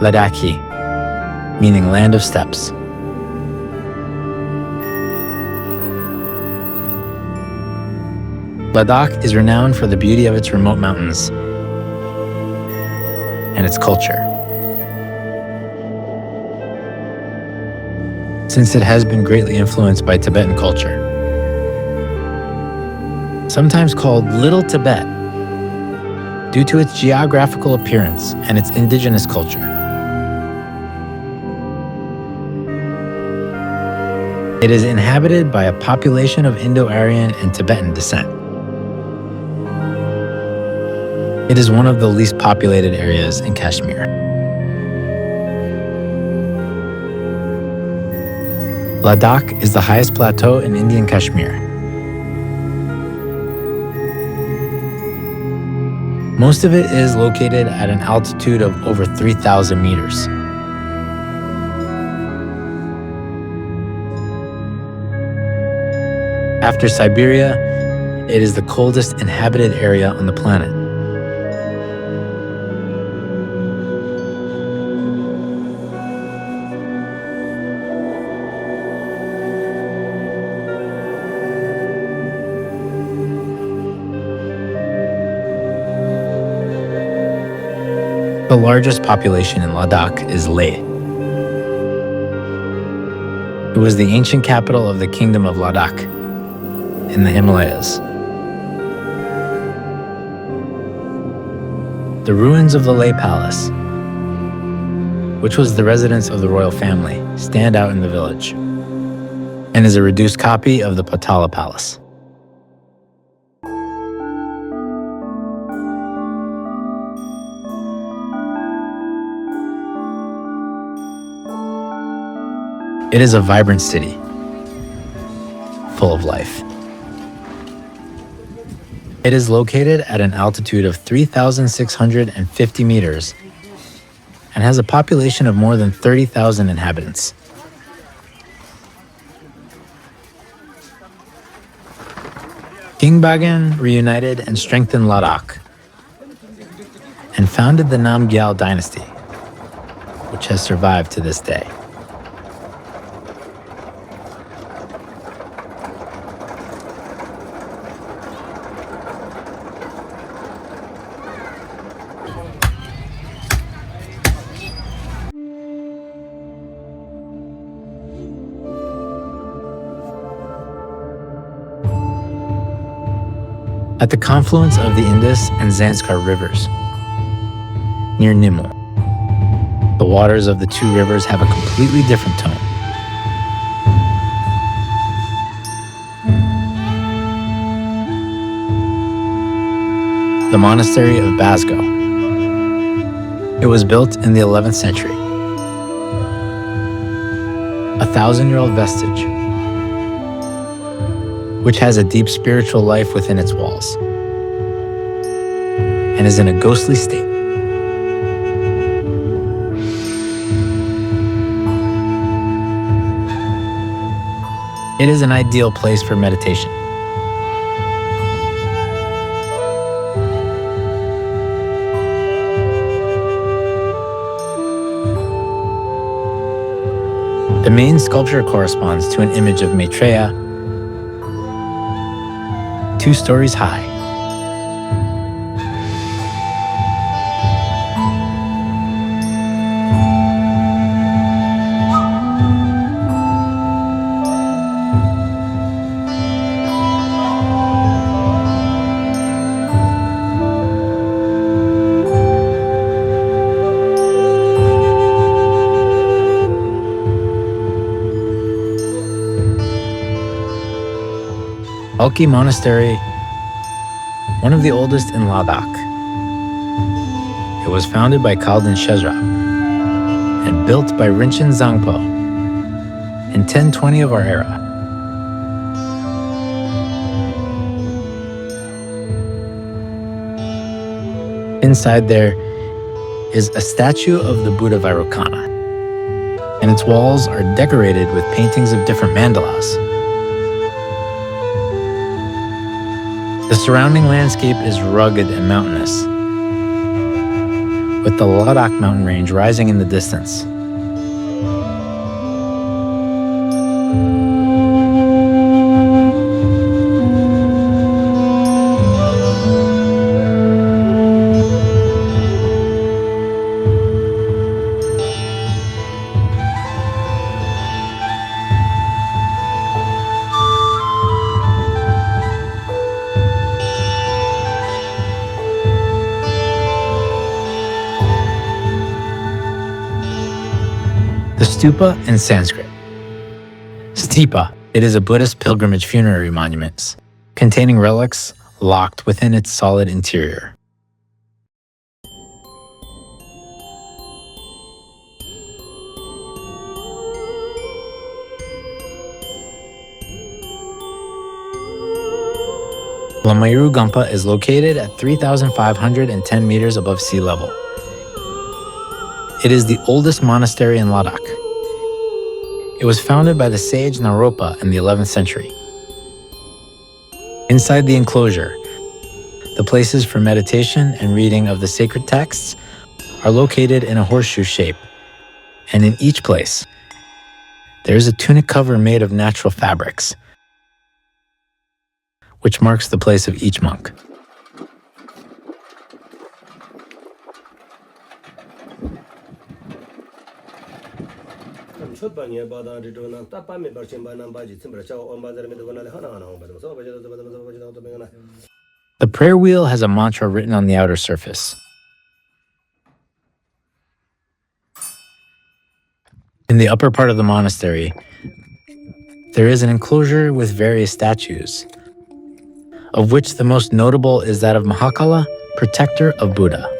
Ladakh, meaning land of steppes. Ladakh is renowned for the beauty of its remote mountains and its culture, since it has been greatly influenced by Tibetan culture. Sometimes called Little Tibet due to its geographical appearance and its indigenous culture. It is inhabited by a population of Indo-Aryan and Tibetan descent. It is one of the least populated areas in Kashmir. Ladakh is the highest plateau in Indian Kashmir. Most of it is located at an altitude of over 3,000 meters. After Siberia, it is the coldest inhabited area on the planet. The largest population in Ladakh is Leh. It was the ancient capital of the Kingdom of Ladakh in the Himalayas. The ruins of the Leh Palace, which was the residence of the royal family, stand out in the village and is a reduced copy of the Potala Palace. It is a vibrant city, full of life. It is located at an altitude of 3,650 meters and has a population of more than 30,000 inhabitants. King Bagan reunited and strengthened Ladakh and founded the Namgyal dynasty, which has survived to this day. At the confluence of the Indus and Zanskar rivers, near Nimmo, the waters of the two rivers have a completely different tone. The monastery of Basgo. It was built in the 11th century, a 1,000-year-old vestige, which has a deep spiritual life within its walls and is in a ghostly state. It is an ideal place for meditation. The main sculpture corresponds to an image of Maitreya, 2 stories high. Alki Monastery, one of the oldest in Ladakh. It was founded by Khalden Shezrab and built by Rinchen Zangpo in 1020 of our era. Inside there is a statue of the Buddha Vairocana, and its walls are decorated with paintings of different mandalas. The surrounding landscape is rugged and mountainous, with the Ladakh mountain range rising in the distance. The stupa in Sanskrit. Stipa. It is a Buddhist pilgrimage funerary monument containing relics locked within its solid interior. Lamayuru Gompa is located at 3,510 meters above sea level. It is the oldest monastery in Ladakh. It was founded by the sage Naropa in the 11th century. Inside the enclosure, the places for meditation and reading of the sacred texts are located in a horseshoe shape, and in each place, there is a tunic cover made of natural fabrics, which marks the place of each monk. The prayer wheel has a mantra written on the outer surface. In the upper part of the monastery, there is an enclosure with various statues, of which the most notable is that of Mahakala, protector of Buddha.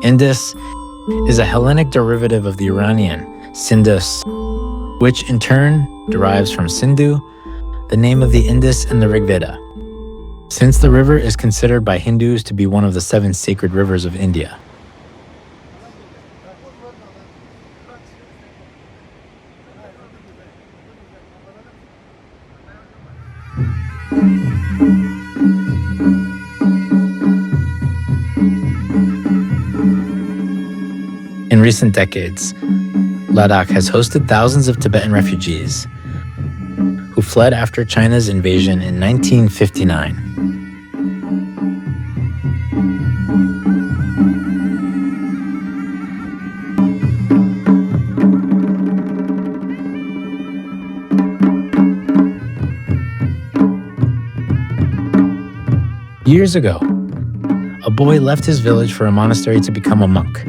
Indus is a Hellenic derivative of the Iranian Sindus, which in turn derives from Sindhu, the name of the Indus in the Rig Veda, since the river is considered by Hindus to be one of the 7 sacred rivers of India. In recent decades, Ladakh has hosted thousands of Tibetan refugees who fled after China's invasion in 1959. Years ago, a boy left his village for a monastery to become a monk.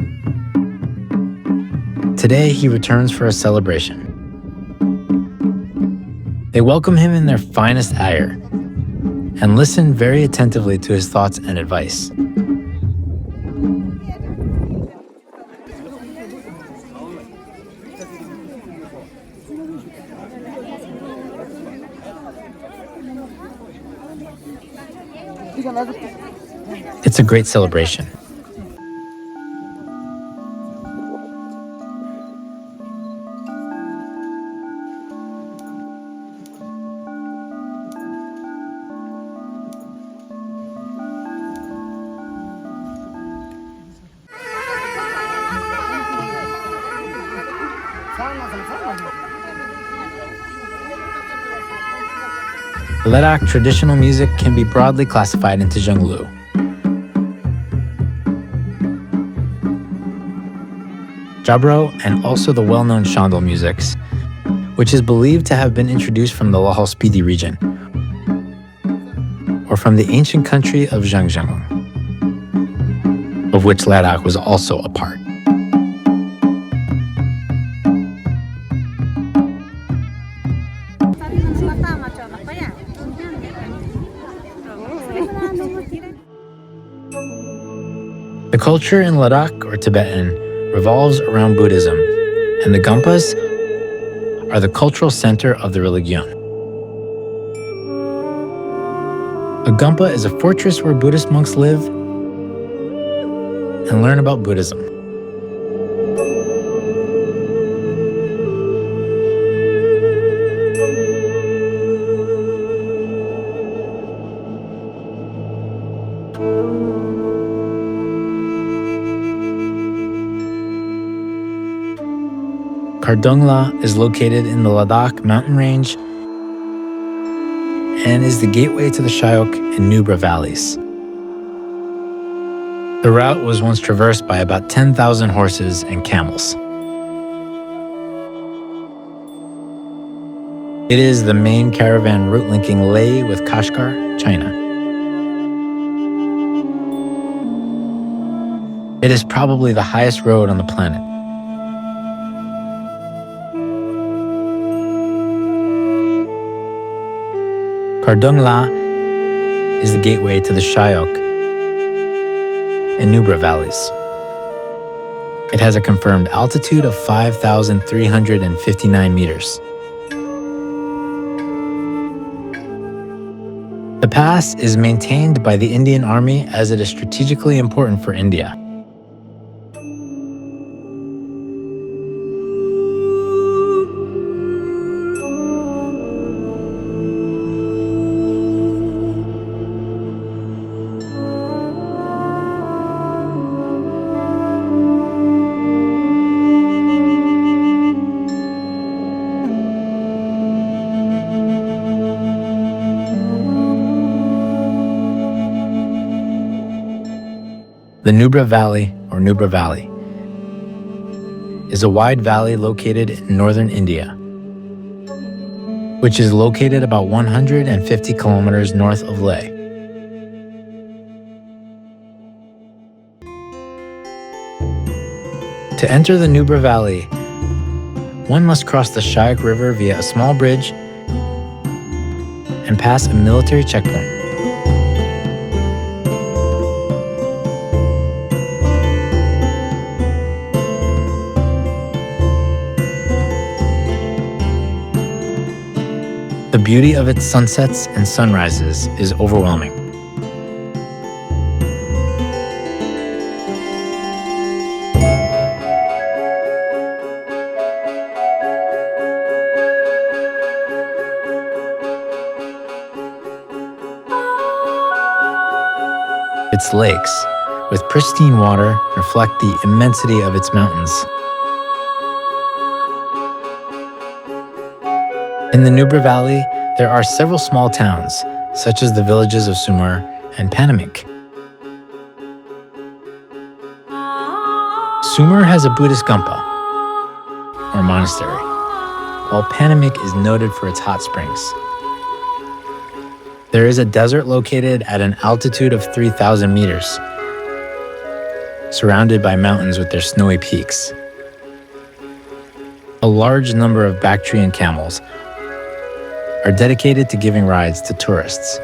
Today, he returns for a celebration. They welcome him in their finest attire and listen very attentively to his thoughts and advice. It's a great celebration. Ladakh traditional music can be broadly classified into Zhonglu. Jabro, and also the well-known Shandal musics, which is believed to have been introduced from the Lahol Spiti region, or from the ancient country of Zhangjiang, of which Ladakh was also a part. The culture in Ladakh, or Tibetan, revolves around Buddhism, and the Gompas are the cultural center of the religion. A Gompa is a fortress where Buddhist monks live and learn about Buddhism. Kardungla is located in the Ladakh mountain range and is the gateway to the Shyok and Nubra valleys. The route was once traversed by about 10,000 horses and camels. It is the main caravan route linking Leh with Kashgar, China. It is probably the highest road on the planet. Kardungla is the gateway to the Shyok and Nubra valleys. It has a confirmed altitude of 5,359 meters. The pass is maintained by the Indian Army as it is strategically important for India. The Nubra Valley, or Nubra Valley, is a wide valley located in northern India, which is located about 150 kilometers north of Leh. To enter the Nubra Valley, one must cross the Shyok River via a small bridge and pass a military checkpoint. The beauty of its sunsets and sunrises is overwhelming. Its lakes, with pristine water, reflect the immensity of its mountains. In the Nubra Valley, there are several small towns, such as the villages of Sumur and Panamik. Sumur has a Buddhist Gompa, or monastery, while Panamik is noted for its hot springs. There is a desert located at an altitude of 3,000 meters, surrounded by mountains with their snowy peaks. A large number of Bactrian camels are dedicated to giving rides to tourists.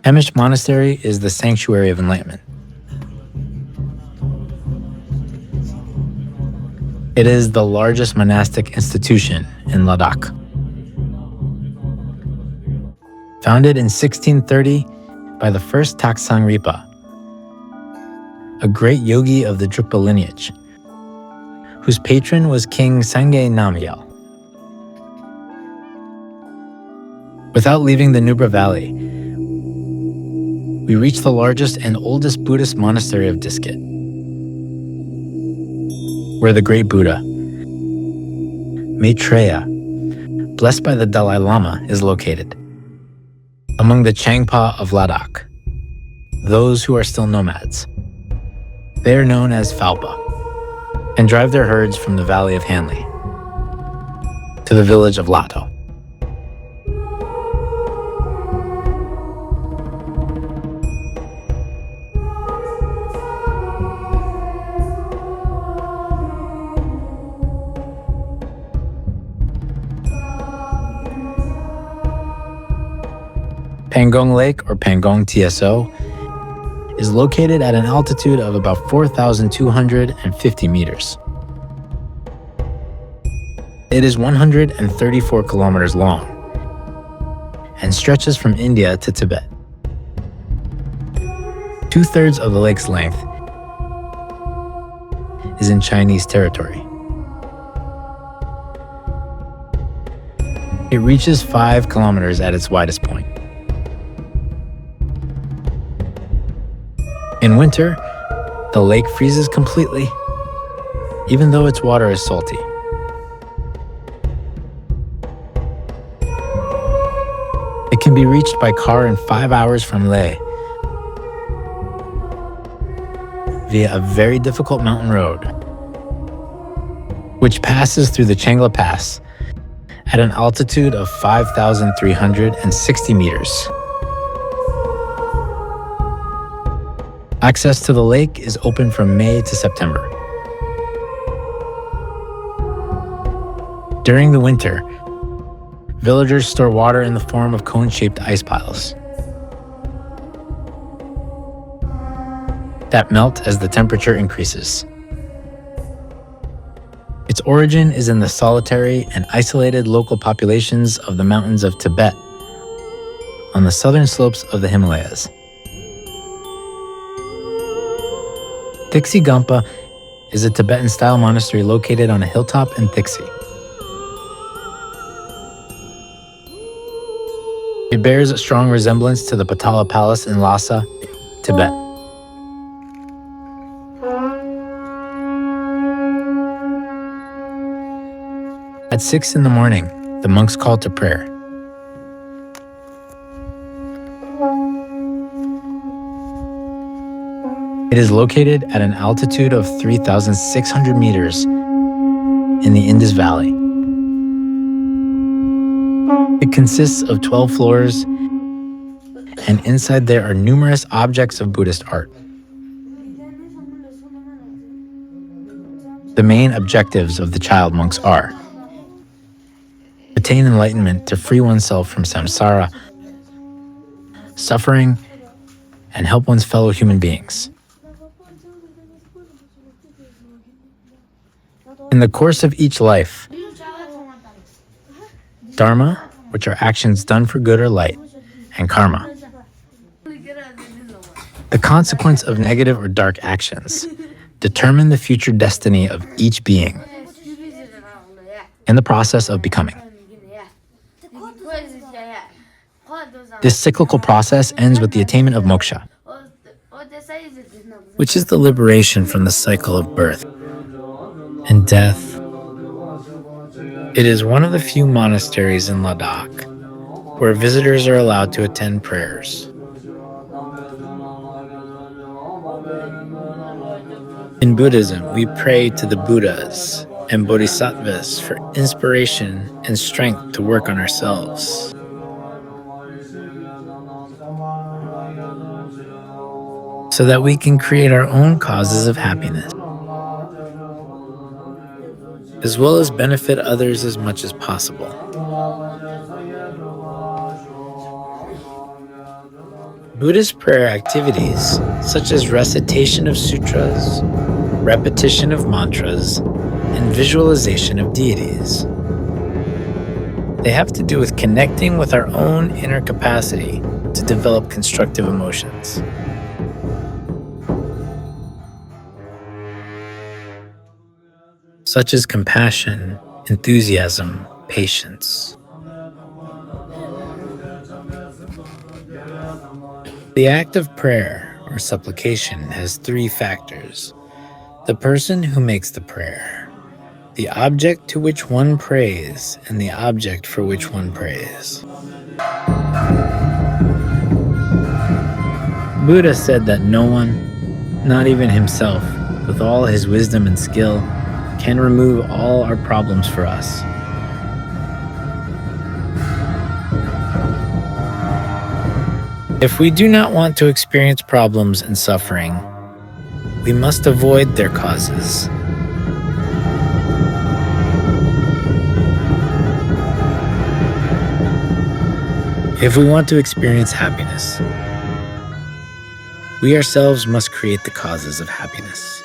Emish Monastery is the sanctuary of enlightenment. It is the largest monastic institution in Ladakh. Founded in 1630 by the first Taksang Ripa, a great yogi of the Drukpa lineage, whose patron was King Sangye Namgyal. Without leaving the Nubra Valley, we reach the largest and oldest Buddhist monastery of Diskit, where the great Buddha, Maitreya, blessed by the Dalai Lama, is located. Among the Changpa of Ladakh, those who are still nomads. They are known as Phalpa and drive their herds from the valley of Hanli to the village of Lato. Pangong Lake, or Pangong TSO, is located at an altitude of about 4,250 meters. It is 134 kilometers long and stretches from India to Tibet. 2/3 of the lake's length is in Chinese territory. It reaches 5 kilometers at its widest point. In winter, the lake freezes completely, even though its water is salty. It can be reached by car in 5 hours from Leh via a very difficult mountain road, which passes through the Changla Pass at an altitude of 5,360 meters. Access to the lake is open from May to September. During the winter, villagers store water in the form of cone-shaped ice piles that melt as the temperature increases. Its origin is in the solitary and isolated local populations of the mountains of Tibet on the southern slopes of the Himalayas. Tixi Gampa is a Tibetan-style monastery located on a hilltop in Tixi. It bears a strong resemblance to the Patala Palace in Lhasa, Tibet. At 6 in the morning, the monks call to prayer. It is located at an altitude of 3,600 meters in the Indus Valley. It consists of 12 floors, and inside there are numerous objects of Buddhist art. The main objectives of the child monks are: attain enlightenment to free oneself from samsara, suffering, and help one's fellow human beings. In the course of each life, dharma, which are actions done for good or light, and karma, the consequence of negative or dark actions, determine the future destiny of each being in the process of becoming. This cyclical process ends with the attainment of moksha, which is the liberation from the cycle of birth and death. It is one of the few monasteries in Ladakh where visitors are allowed to attend prayers. In Buddhism, we pray to the Buddhas and Bodhisattvas for inspiration and strength to work on ourselves. So that we can create our own causes of happiness, as well as benefit others as much as possible. Buddhist prayer activities, such as recitation of sutras, repetition of mantras, and visualization of deities, they have to do with connecting with our own inner capacity to develop constructive emotions. Such as compassion, enthusiasm, patience. The act of prayer or supplication has 3 factors: the person who makes the prayer, the object to which one prays, and the object for which one prays. Buddha said that no one, not even himself, with all his wisdom and skill, can remove all our problems for us. If we do not want to experience problems and suffering, we must avoid their causes. If we want to experience happiness, we ourselves must create the causes of happiness.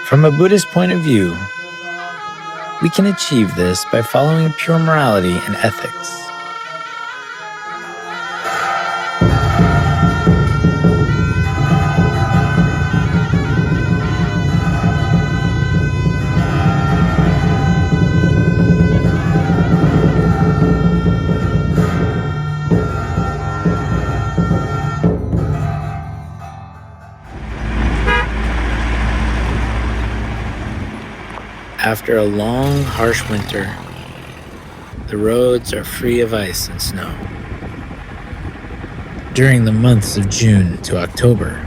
From a Buddhist point of view, we can achieve this by following pure morality and ethics. After a long, harsh winter, the roads are free of ice and snow. During the months of June to October,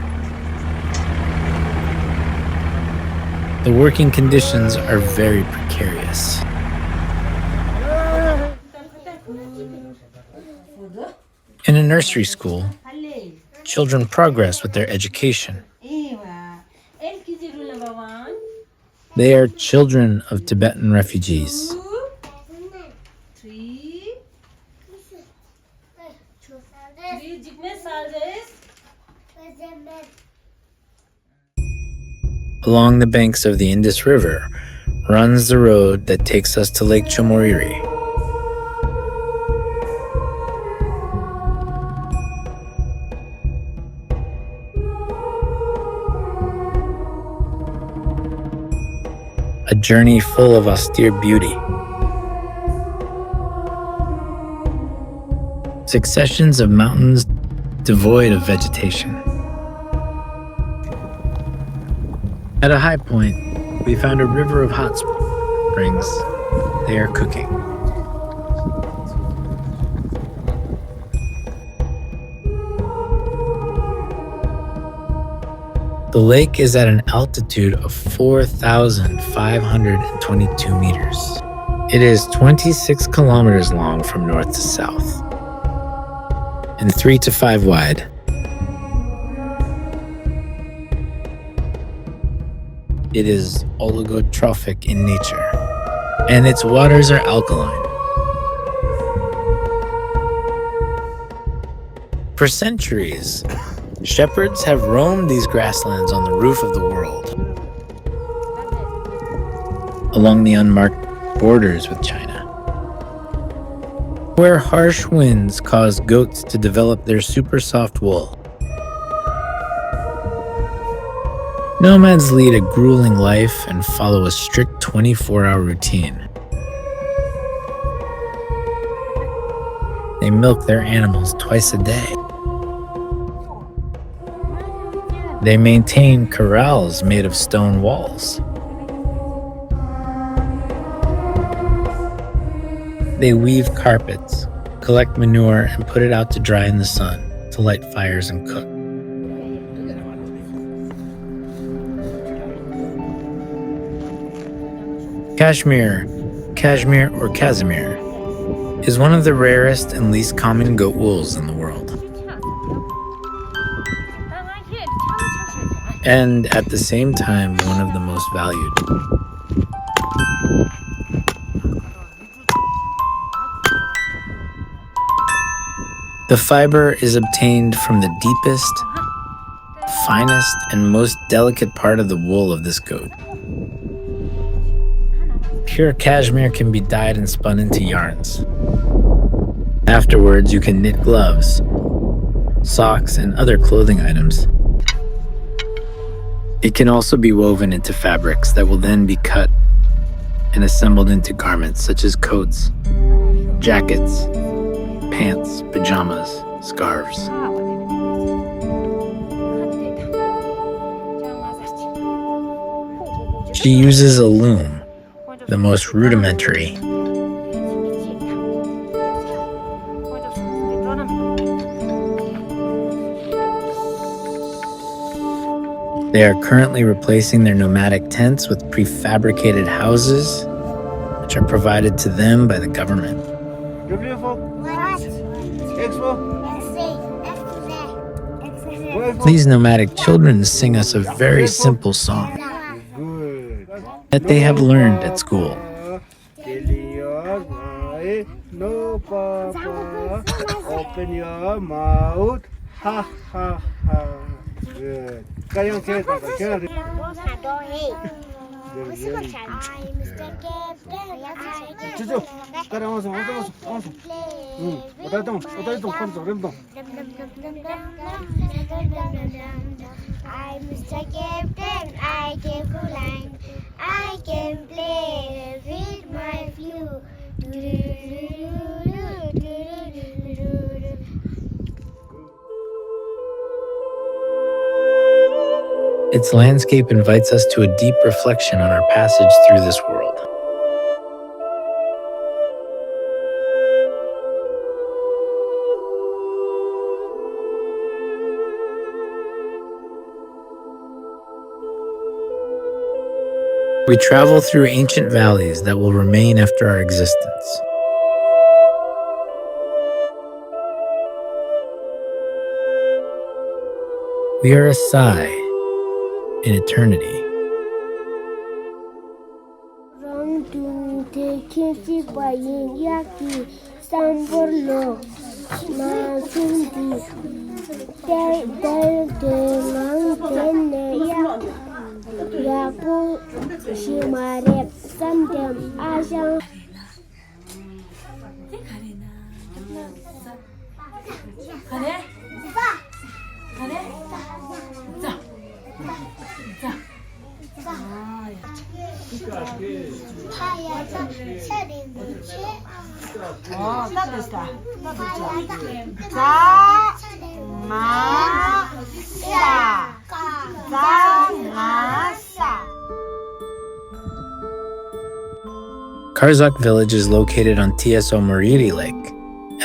the working conditions are very precarious. In a nursery school, children progress with their education. They are children of Tibetan refugees. Along the banks of the Indus River runs the road that takes us to Lake Chamoriri. A journey full of austere beauty. Successions of mountains devoid of vegetation. At a high point, we found a river of hot springs. They are cooking. The lake is at an altitude of 4,522 meters. It is 26 kilometers long from north to south and 3 to 5 wide. It is oligotrophic in nature, and its waters are alkaline. For centuries, shepherds have roamed these grasslands on the roof of the world, along the unmarked borders with China, where harsh winds cause goats to develop their super soft wool. Nomads lead a grueling life and follow a strict 24-hour routine. They milk their animals twice a day. They maintain corrals made of stone walls. They weave carpets, collect manure, and put it out to dry in the sun to light fires and cook. Cashmere or casimere, is one of the rarest and least common goat wools in the world. And at the same time, one of the most valued. The fiber is obtained from the deepest, finest, and most delicate part of the wool of this goat. Pure cashmere can be dyed and spun into yarns. Afterwards, you can knit gloves, socks, and other clothing items. It can also be woven into fabrics that will then be cut and assembled into garments such as coats, jackets, pants, pajamas, scarves. She uses a loom, the most rudimentary. They are currently replacing their nomadic tents with prefabricated houses, which are provided to them by the government. These nomadic children sing us a very simple song that they have learned at school. No, Papa, open your mouth. Ha, ha, ha. Good. Kayong say it, Papa. I'm Mr. Captain, I can fly, I can play with my flute. Its landscape invites us to a deep reflection on our passage through this world. We travel through ancient valleys that will remain after our existence. We are a sigh in eternity. Karzak village is located on TSO Mariri Lake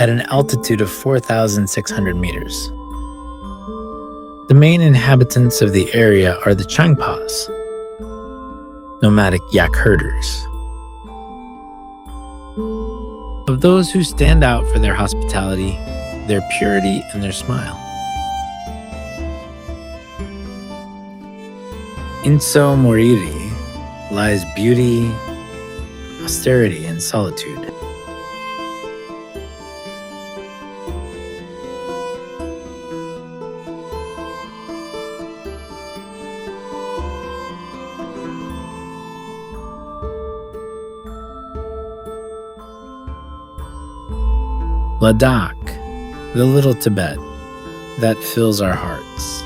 at an altitude of 4,600 meters. The main inhabitants of the area are the Changpas, nomadic yak herders. Of those who stand out for their hospitality, their purity, and their smile. In So Moriri lies beauty, austerity, and solitude. Ladakh, the little Tibet that fills our hearts.